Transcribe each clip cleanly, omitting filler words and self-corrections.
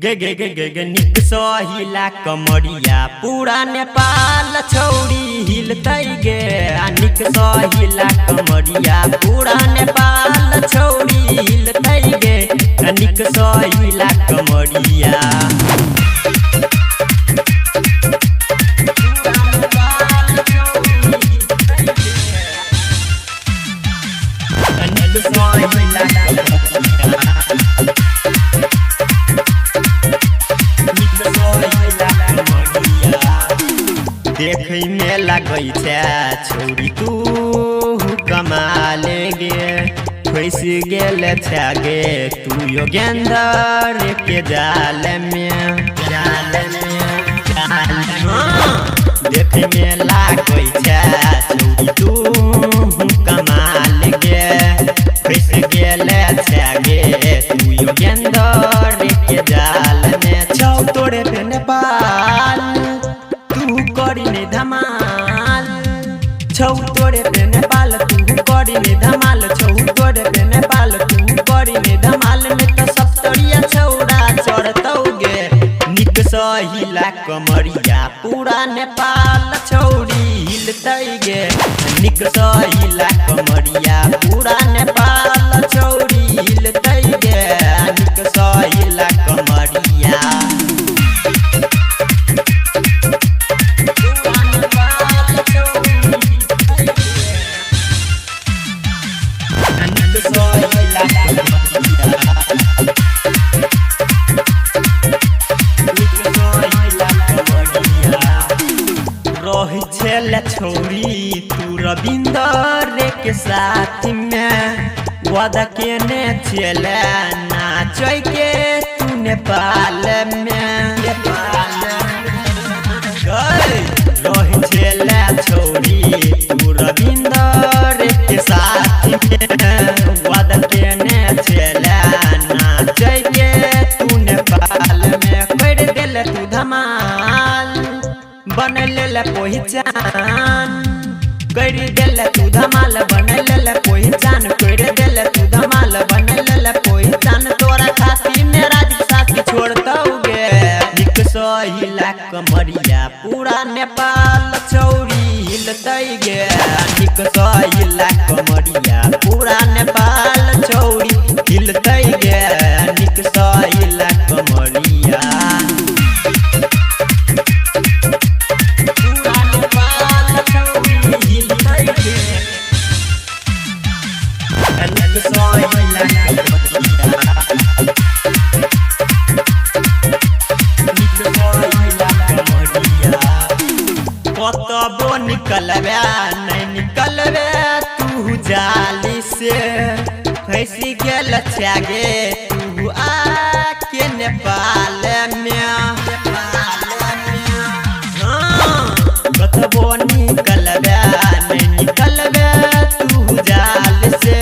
गे गे गे गे गे निक सहिला कमरिया पूरा नेपाल छौरी हिलतै गे। निक सहिला कमरिया पूरा नेपाल छौरी हिलतै गे। निक सहिला कमरिया देखे में लगै छै छौरी तू कमाल गे। फंस गेल छै गे तू योगेंद्र के जाल में देखे में लगै छै छौरी तू कमाल गे। फंस गेल छै गे तू योगेंद्र के जाल में। छौ तोरे पे नेपाल करी ने धमाल। छौ तोरे पे नेपाल तू करी ने धमाल। छौ तोरे पे नेपाल तू करी ने धमाल। में तो सप्तरिया छौड़ा चढ़तौ गे। निक सहिला कमरिया पूरा नेपाल छौरी हिलतै गे। निक सहिला कमरिया पूरा नेपाल छौरी हिलतै गे। निक सहिला कमरिया रही छे छौरी तू रविंदर के साथ में। वादा केने छेले नाचै के तू नेपाल में। रही छेले छौरी तू रविंदर के साथ में। वादा केने छेले नाचै के तू नेपाल में। कर देले तू धमाल बन ले पहचान। कर देले तू धमाल बन ले पहचान। कर देले तू धमाल बन ले पहचान। तोरा खातिर ने राज साथी छोड़तौ गे। निक सहिला कमरिया पूरा नेपाल छौरी हिलतै गे। निक सहिला कमरिया पूरा नेपाल छौरी हिलतै गे। निक सहिला कमरिया कतबो निकलबे नहीं निकलबे तू जाली से। फंस गेल छै गे तू आके नेपाल में। कतबो निकलबे नहीं निकलबे तू जाल से।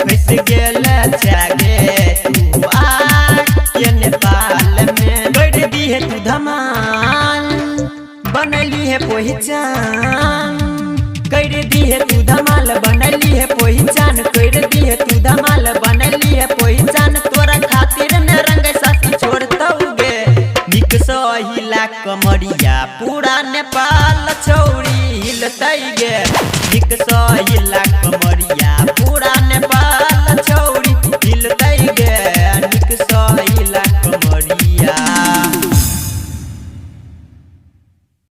फंस गेल छै गे तू आके नेपाल में। कर दिहे तू धमाल बनली है पहचान। कर दिहे तू धमाल बनली है पहचान। कर दिहे तू धमाल बनली है पहचान। तोरा खातिर ने रंग साथी छोड़तौ गे। निक सहिला कमरिया पूरा नेपाल छौरी हिलतै गे। निक सहिला कमरिया